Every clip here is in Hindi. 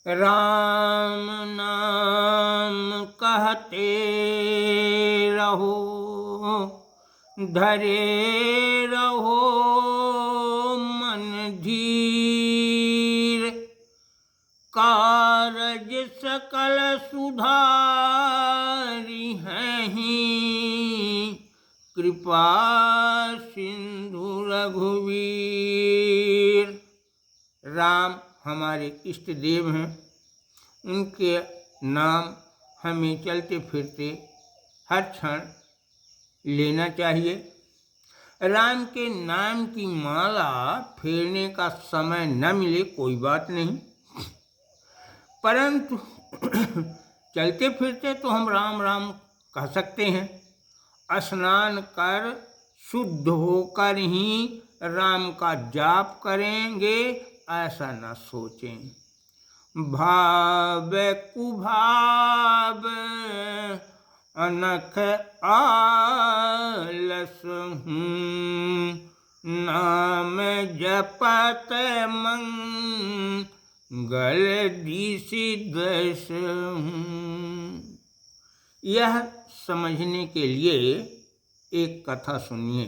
राम नाम कहते रहो, धरे रहो मन धीर, कारज सकल सुधारि हैं, कृपा सिंधु रघुवीर। राम हमारे इष्ट देव हैं, उनके नाम हमें चलते फिरते हर क्षण लेना चाहिए। राम के नाम की माला फेरने का समय न मिले कोई बात नहीं, परंतु चलते फिरते तो हम राम राम कह सकते हैं। स्नान कर शुद्ध होकर ही राम का जाप करेंगे ऐसा न सोचें। भाव कुभाव अनख आलस हूँ, नाम जपत मंगल दिसि दस हूँ। यह समझने के लिए एक कथा सुनिए।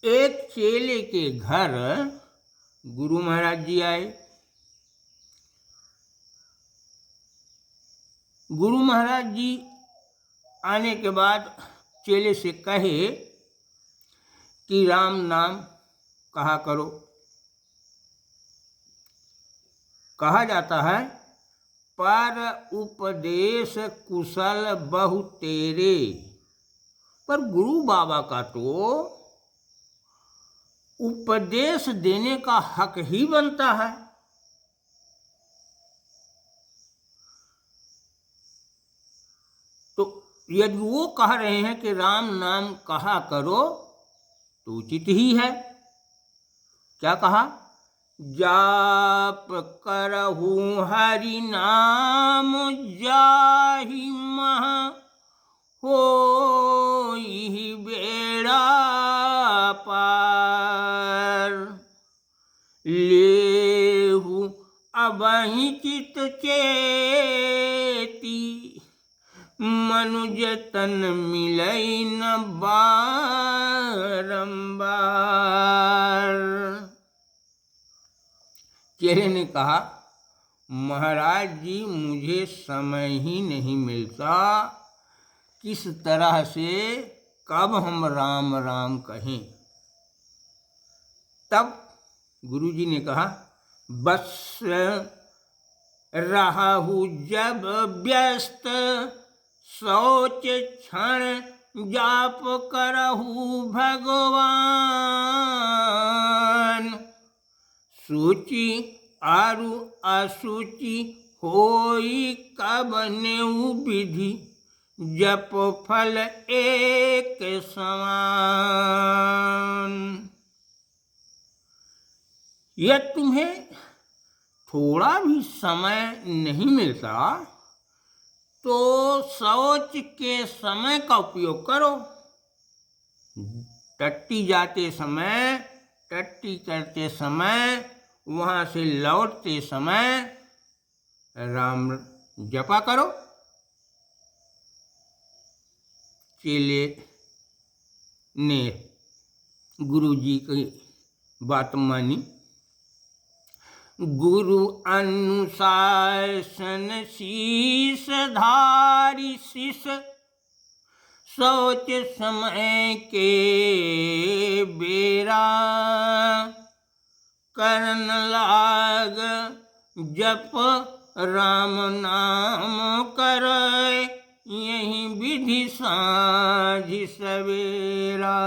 एक चेले के घर गुरु महाराज जी आए। गुरु महाराज जी आने के बाद चेले से कहे कि राम नाम कहा करो। कहा जाता है पर उपदेश कुशल बहु तेरे, पर गुरु बाबा का तो उपदेश देने का हक ही बनता है। तो यदि वो कह रहे हैं कि राम नाम कहा करो तो उचित ही है। क्या कहा? जाप करहु हरि नाम जाहि महा होई बेड़ा पार, लेहु अबहि चित चेती, मनुज तन मिलै न बारंबार। चेले ने कहा महाराज जी मुझे समय ही नहीं मिलता, किस तरह से कब हम राम राम कहें। तब गुरु जी ने कहा बस रहु जब व्यस्त, सोच क्षण जाप करहु भगवान, सूचि आरु असुचि होई कब नेउ विधि, जप फल एक समान। यह तुम्हें थोड़ा भी समय नहीं मिलता तो शौच के समय का उपयोग करो। टट्टी जाते समय, टट्टी करते समय, वहाँ से लौटते समय राम जपा करो। चेले ने गुरु जी की बात मानी। गुरु अनुशासन शीस धारी शिष, सोच समय के बेरा, करन लाग जप राम नाम करे, यही विधि साँझ सवेरा।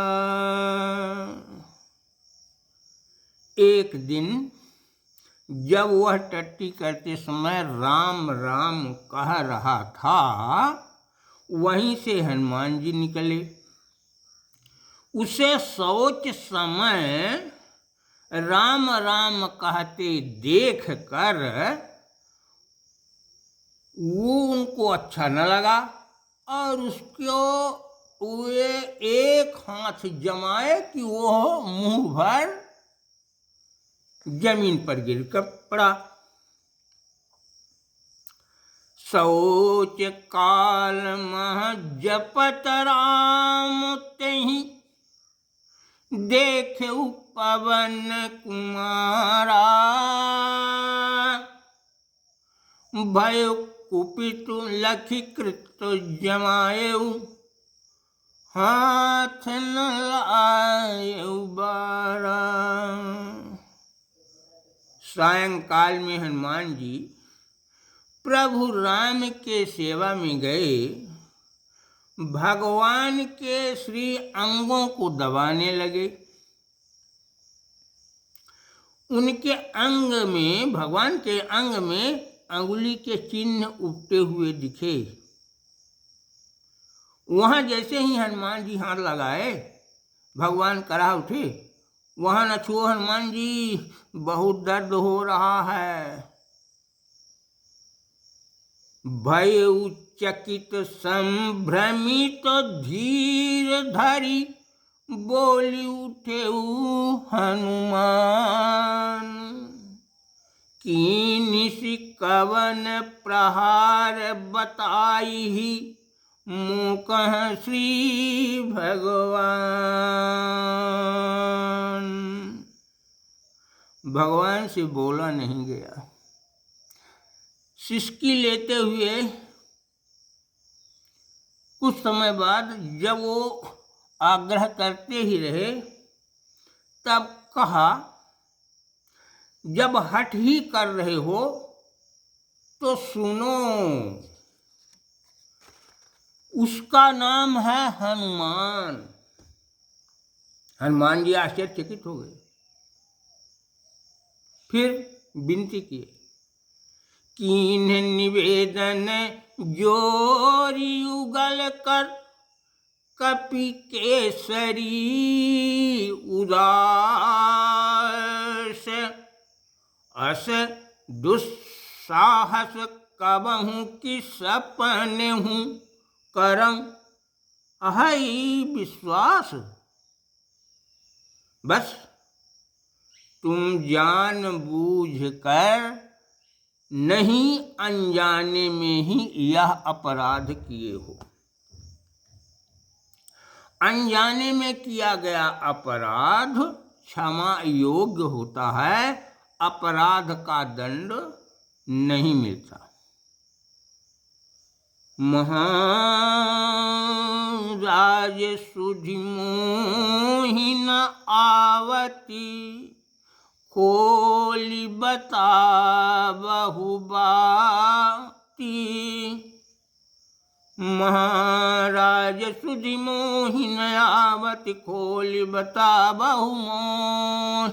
एक दिन जब वह टट्टी करते समय राम राम कह रहा था, वहीं से हनुमान जी निकले। उसे शौच समय राम राम कहते देख कर वो उनको अच्छा न लगा और उसको वे एक हाथ जमाए कि वो मुंह भर जमीन पर गिर कर पड़ा। सोच काल मह जपत राम तेहि देखऊ पवन कुमारा। भय कुपित लखि कृत जमायऊ हाथ न लायऊ बारा। सायंकाल में हनुमान जी प्रभु राम के सेवा में गए। भगवान के श्री अंगों को दबाने लगे। उनके अंग में, भगवान के अंग में अंगुली के चिन्ह उठते हुए दिखे। वहां जैसे ही हनुमान जी हाथ लगाए, भगवान करा उठे, वहां न छुओ हनुमान जी, बहुत दर्द हो रहा है। भय चकित संभ्रमित धीर धरि बोली उठे हनुमान। कीनिसि कवन प्रहार बताई मूकह श्री भगवान। भगवान से बोला नहीं गया। सिसकी लेते हुए कुछ समय बाद जब वो आग्रह करते ही रहे, तब कहा, जब हठ ही कर रहे हो तो सुनो, उसका नाम है हनुमान। हनुमान जी आश्चर्यचकित हो गए। फिर विनती की, कीन्ह निवेदन जोरी युगल कर कपि केसरी उदास। अस दुस्साहस कबहु कि सपनहु करम अहै विश्वास। बस तुम जान बूझ कर नहीं अनजाने में ही यह अपराध किए हो। अनजाने में किया गया अपराध क्षमा योग्य होता है, अपराध का दंड नहीं मिलता। महाराज सुधि मोहि न आवती खोलि बताबहु बाती। महाराज सुधि मोहि न आवति खोलि बताबहु मोहि।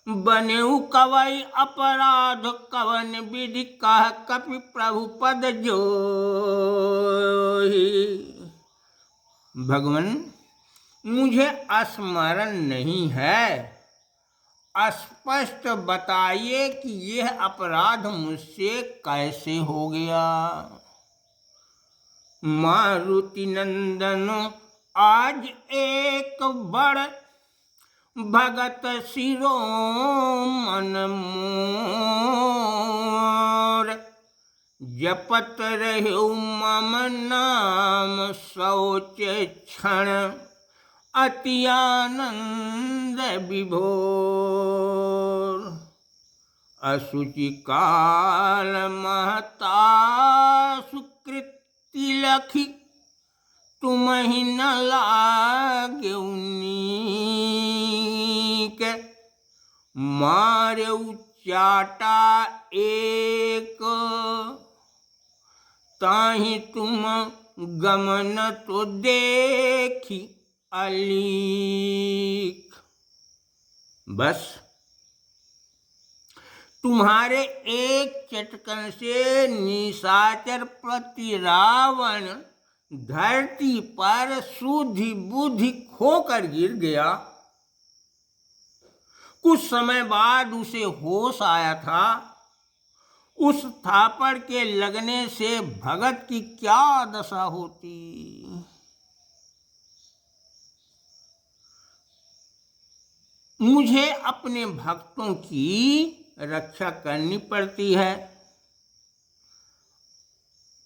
बनेउ कवै अपराध कवन विधि कह कपि प्रभु पद जोहि। भगवान, मुझे स्मरण नहीं है, स्पष्ट बताइए कि यह अपराध मुझसे कैसे हो गया। मारुति नंदन आज एक बड़ भगत शिरोमन मोर। जपत रहो मम नाम सोच क्षण अति आनंद विभोर। असुचि काल महता सुकृति लखी तुम्हि न लाग्यौ नीक। मार्यौ चाटा एक ताहि तुम गमन तो देखी अलीक। बस तुम्हारे एक चटकन से निशाचर प्रति रावण धरती पर सुधि बुद्धि खोकर गिर गया। कुछ समय बाद उसे होश आया था। उस थापड़ के लगने से भगत की क्या दशा होती। मुझे अपने भक्तों की रक्षा करनी पड़ती है।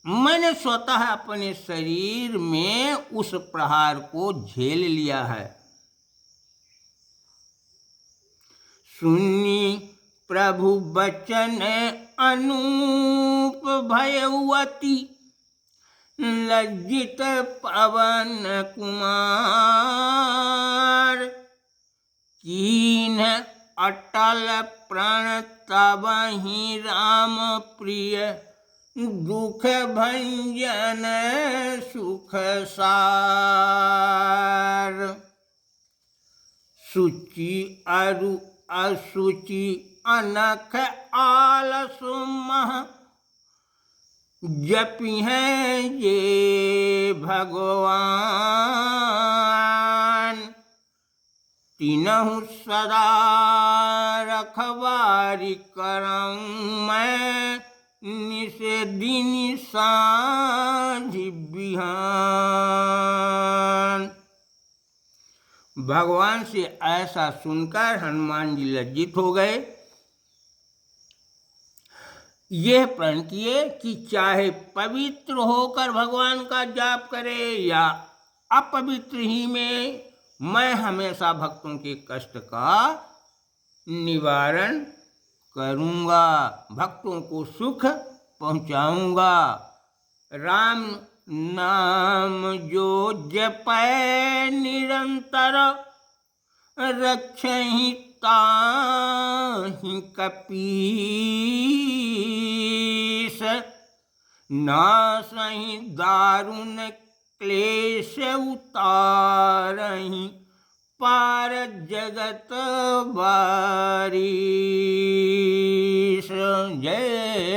मैंने स्वतः अपने शरीर में उस प्रहार को झेल लिया है। सुनी प्रभु बचन अनूप भयवती, लज्जित पवन कुमार। कीन अटल प्रण तबहि राम प्रिय, दुख भंजन सुख सार। सुचि अरु असुचि अनख आलस मह, जपि हैं ये भगवान। तीनहु सदा रखवारी करऊं मैं, निस दिन सांझ बिहान। भगवान से ऐसा सुनकर हनुमान जी लज्जित हो गए। यह प्रण किए कि चाहे पवित्र होकर भगवान का जाप करे या अपवित्र ही में, मैं हमेशा भक्तों के कष्ट का निवारण करूंगा, भक्तों को सुख पहुंचाऊंगा। राम नाम जो जपै निरंतर, रक्षहि ताहि कपीस। नासहि दारुण क्लेश उतारहि, पार जगत बारीस। जय